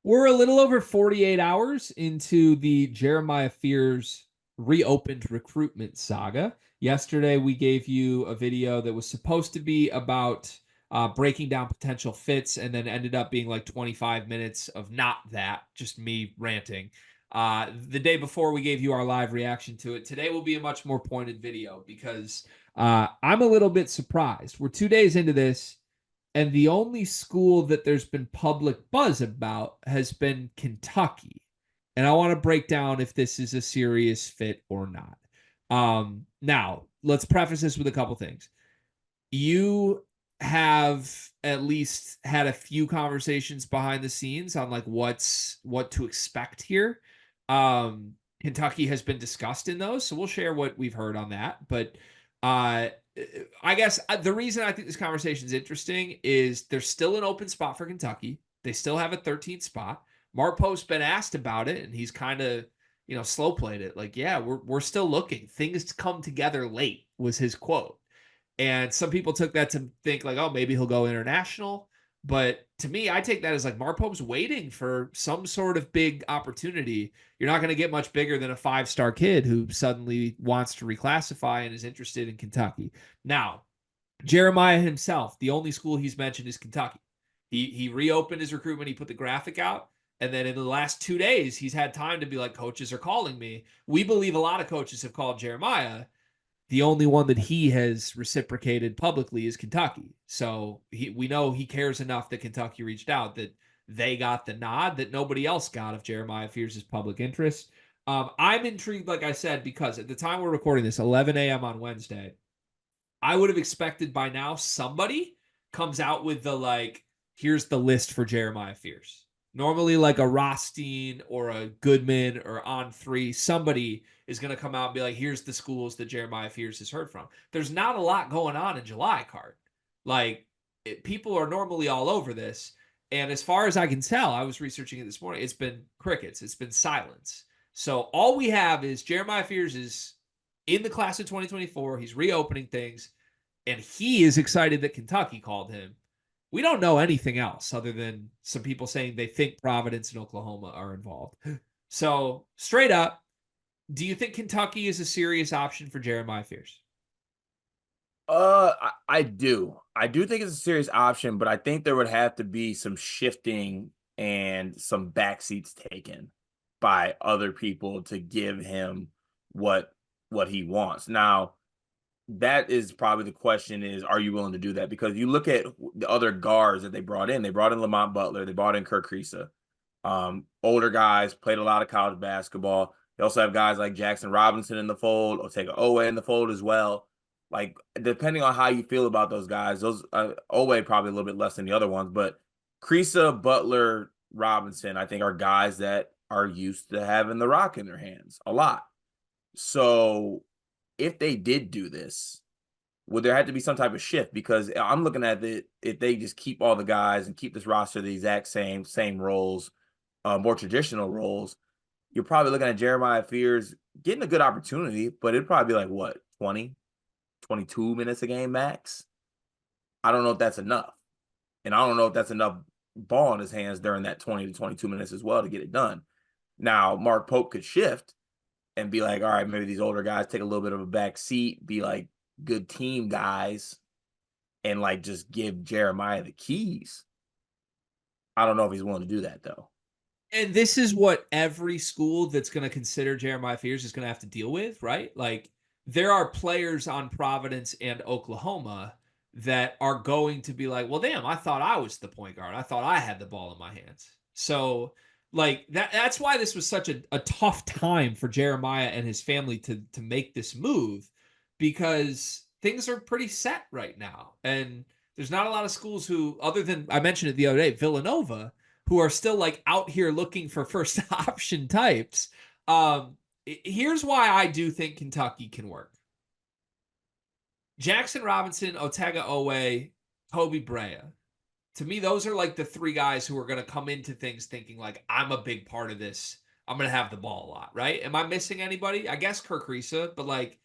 We're a little over 48 hours into the Jeremiah Fears reopened recruitment saga. Yesterday, we gave you a video that was supposed to be about breaking down potential fits and then ended up being like 25 minutes of not that, just me ranting. The day before, we gave you our live reaction to it. Today will be a much more pointed video because I'm a little bit surprised. We're 2 days into this, and the only school that there's been public buzz about has been Kentucky. And I want to break down if this is a serious fit or not. Now, let's preface this with a couple things. You have at least had a few conversations behind the scenes on like what to expect here. Kentucky has been discussed in those, so we'll share what we've heard on that. But uh, I guess the reason I think this conversation is interesting is there's still an open spot for Kentucky. They still have a 13th spot. Mark Pope's been asked about it, and he's kind of slow played it. Like, yeah, we're still looking. Things come together late was his quote. And some people took that to think like, oh, maybe he'll go international. But to me, I take that as like Mark Pope's waiting for some sort of big opportunity. You're not going to get much bigger than a 5-star kid who suddenly wants to reclassify and is interested in Kentucky. Now, Jeremiah himself, the only school he's mentioned is Kentucky. He reopened his recruitment. He put the graphic out. And then in the last 2 days, he's had time to be like, coaches are calling me. We believe a lot of coaches have called Jeremiah. The only one that he has reciprocated publicly is Kentucky. So we know he cares enough that Kentucky reached out that they got the nod that nobody else got of Jeremiah Fears' public interest. I'm intrigued, like I said, because at the time we're recording this, 11 a.m. on Wednesday, I would have expected by now somebody comes out with the like, here's the list for Jeremiah Fears. Normally, like a Rothstein or a Goodman or On3, somebody is going to come out and be like, here's the schools that Jeremiah Fears has heard from. There's not a lot going on in July card. Like, people are normally all over this. And as far as I can tell, I was researching it this morning, it's been crickets, it's been silence. So all we have is Jeremiah Fears is in the class of 2024. He's reopening things, and he is excited that Kentucky called him. We don't know anything else other than some people saying they think Providence and Oklahoma are involved. So, straight up, do you think Kentucky is a serious option for Jeremiah Fears? I do. I do think it's a serious option, but I think there would have to be some shifting and some backseats taken by other people to give him what what he wants. Now, that is probably the question is, are you willing to do that? Because you look at the other guards that they brought in. They brought in Lamont Butler. They brought in Kirk Kriisa. Older guys, played a lot of college basketball. They also have guys like Jackson Robinson in the fold, Otega Owe in the fold as well. Like, depending on how you feel about those guys, those Owe probably a little bit less than the other ones, but Kriisa, Butler, Robinson, I think are guys that are used to having the rock in their hands a lot. So if they did do this, would there have to be some type of shift? Because I'm looking at it, if they just keep all the guys and keep this roster the exact same roles, more traditional roles, you're probably looking at Jeremiah Fears getting a good opportunity, but it'd probably be like what, 20, 22 minutes a game max. I don't know if that's enough. And I don't know if that's enough ball in his hands during that 20 to 22 minutes as well to get it done. Now, Mark Pope could shift and be like, all right, maybe these older guys take a little bit of a back seat, be like good team guys, and like just give Jeremiah the keys. I don't know if he's willing to do that though. And this is what every school that's going to consider Jeremiah Fears is going to have to deal with, right? Like, there are players on Providence and Oklahoma that are going to be like, well, damn, I thought I was the point guard. I thought I had the ball in my hands. So, like, that's why this was such a tough time for Jeremiah and his family to make this move, because things are pretty set right now. And there's not a lot of schools who, other than I mentioned it the other day, Villanova, who are still like out here looking for first option types. Here's why I do think Kentucky can work. Jackson Robinson, Otega Owe, Kobe Brea. To me, those are like the three guys who are going to come into things thinking like, I'm a big part of this. I'm going to have the ball a lot, right? Am I missing anybody? I guess Kirk Risa, but like,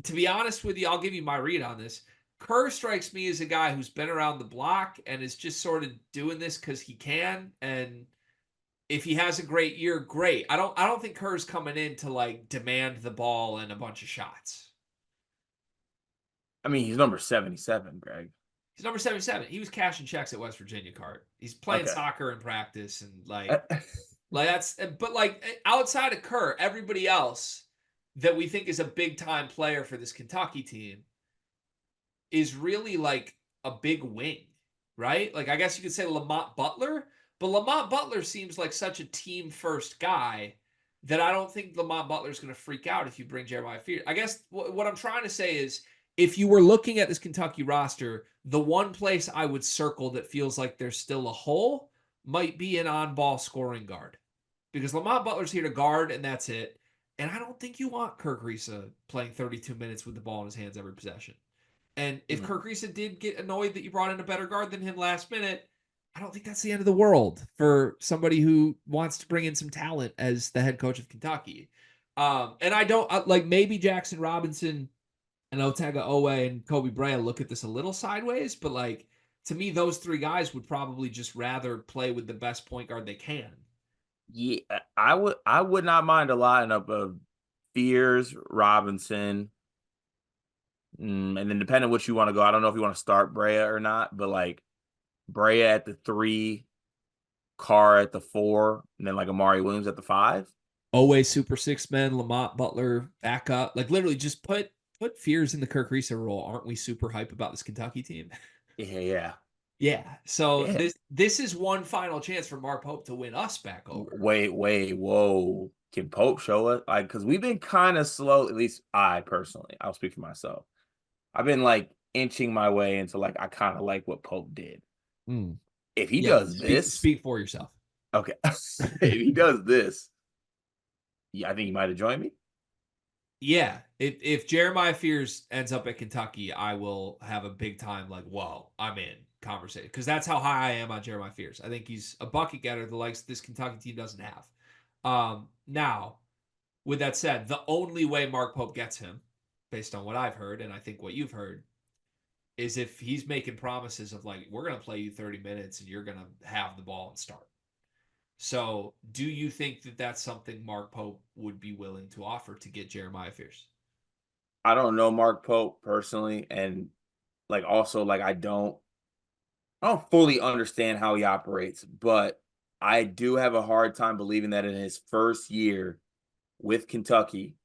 to be honest with you, I'll give you my read on this. Kerr strikes me as a guy who's been around the block and is just sort of doing this because he can. And If he has a great year, great. I don't think Kerr's coming in to like demand the ball and a bunch of shots. I mean, he's number 77, Greg. He's number 77. He was cashing checks at West Virginia card. He's playing Okay. soccer in practice and like that's but like outside of Kerr, everybody else that we think is a big time player for this Kentucky team is really like a big wing, right? Like I guess you could say Lamont Butler, but Lamont Butler seems like such a team first guy that I don't think Lamont Butler is going to freak out if you bring Jeremiah Fears. I guess what I'm trying to say is if you were looking at this Kentucky roster, the one place I would circle that feels like there's still a hole might be an on-ball scoring guard. Because Lamont Butler's here to guard and that's it. And I don't think you want Kirk Risa playing 32 minutes with the ball in his hands every possession. And if Mhm. Kirk Risa did get annoyed that you brought in a better guard than him last minute, I don't think that's the end of the world for somebody who wants to bring in some talent as the head coach of Kentucky. And I don't like maybe Jackson Robinson and Otega Owe and Kobe Bryant look at this a little sideways, but like to me, those three guys would probably just rather play with the best point guard they can. Yeah, I would not mind a lineup of Fears, Robinson, and then depending on what you want to go. I don't know if you want to start Brea or not, but like Brea at the 3, Carr at the 4, and then like Amari Williams at the 5. Owe Super Six Men, Lamont Butler back up. Like literally just put Fears in the Kirk Risa role. Aren't we super hype about this Kentucky team? Yeah, yeah, Yeah. So yeah. this is one final chance for Mark Pope to win us back over. Wait, whoa. Can Pope show us? Like, because we've been kind of slow, at least I personally, I'll speak for myself. I've been like inching my way into like, I kind of like what Pope did. Mm. If he Yeah. does Speak this, speak for yourself. okay. If he does this, yeah, I think he might have joined me. Yeah. If Jeremiah Fears ends up at Kentucky, I will have a big time like, whoa, I'm in conversation. Because that's how high I am on Jeremiah Fears. I think he's a bucket getter the likes this Kentucky team doesn't have. Now, with that said, the only way Mark Pope gets him, based on what I've heard, and I think what you've heard, is if he's making promises of like, we're going to play you 30 minutes and you're going to have the ball and start. So, do you think that that's something Mark Pope would be willing to offer to get Jeremiah Fierce? I don't know Mark Pope personally, and like also like I don't fully understand how he operates, but I do have a hard time believing that in his first year with Kentucky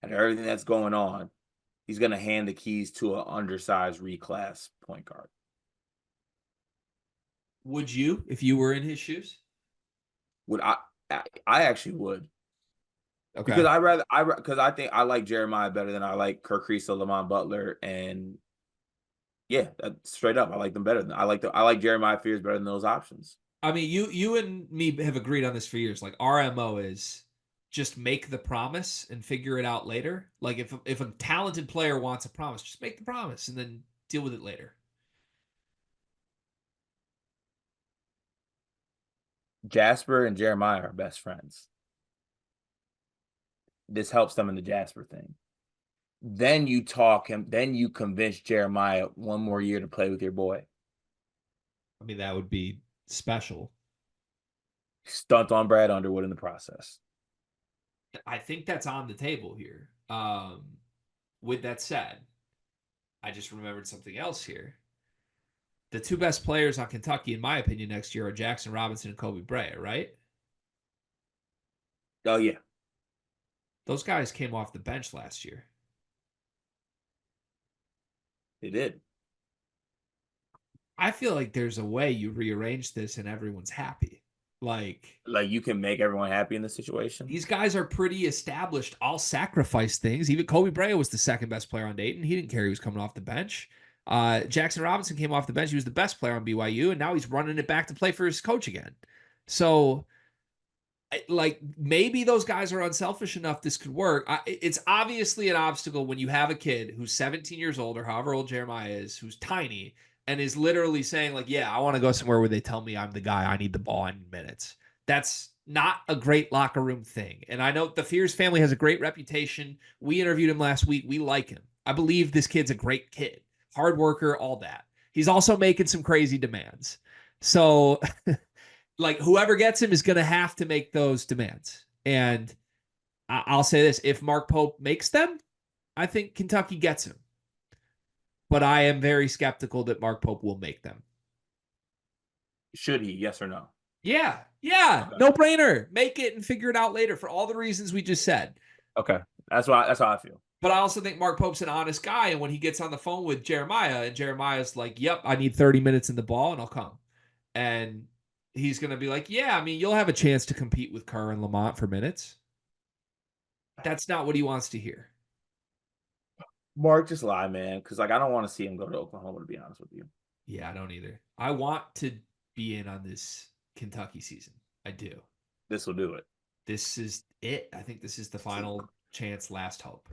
and everything that's going on, he's going to hand the keys to an undersized reclass point guard. Would you, if you were in his shoes? Would I actually would because Okay. I think I like Jeremiah better than I like Kirk Risa, Lamont Butler, and yeah, straight up I like them better than I like Jeremiah Fears better than those options. I mean, you and me have agreed on this for years. Like our MO is just make the promise and figure it out later. Like if a talented player wants a promise, just make the promise and then deal with it later. Jasper and Jeremiah are best friends. This helps them in the Jasper thing. Then you talk him. Then you convince Jeremiah one more year to play with your boy. I mean, that would be special. Stunt on Brad Underwood in the process. I think that's on the table here. With that said, I just remembered something else here. The two best players on Kentucky, in my opinion, next year are Jackson Robinson and Kobe Bryant, right? Oh yeah, Those guys came off the bench last year. they did. I feel like there's a way you rearrange this and everyone's happy. Like Like you can make everyone happy in this situation. these guys are pretty established. I'll sacrifice things. Even Kobe Bryant was the second best player on Dayton. He didn't care he was coming off the bench. Jackson Robinson came off the bench. He was the best player on BYU, and now he's running it back to play for his coach again. So like maybe those guys are unselfish enough this could work. It's obviously an obstacle when you have a kid who's 17 years old or however old Jeremiah is, who's tiny and is literally saying like, yeah, I want to go somewhere where they tell me I'm the guy, I need the ball, I need minutes. That's not a great locker room thing. And I know the Fears family has a great reputation. We interviewed him last week. We like him. I believe this kid's a great kid, hard worker, all that. He's also making some crazy demands. So like whoever gets him is going to have to make those demands. And I'll say this: if Mark Pope makes them, I think Kentucky gets him. But I am very skeptical that Mark Pope will make them. Should he? Yes or no? Yeah, yeah, Okay. no brainer. Make it and figure it out later for all the reasons we just said. Okay. That's how I feel. But I also think Mark Pope's an honest guy, and when he gets on the phone with Jeremiah, and Jeremiah's like, "Yep, I need 30 minutes in the ball, and I'll come," and he's gonna be like, "Yeah, I mean, you'll have a chance to compete with Kerr and Lamont for minutes." That's not what he wants to hear. Mark, just lie, man. Because like I don't want to see him go to Oklahoma. To be honest with you, Yeah, I don't either. I want to be in on this Kentucky season. I do. this will do it. This is it. I think this is the final chance, last hope.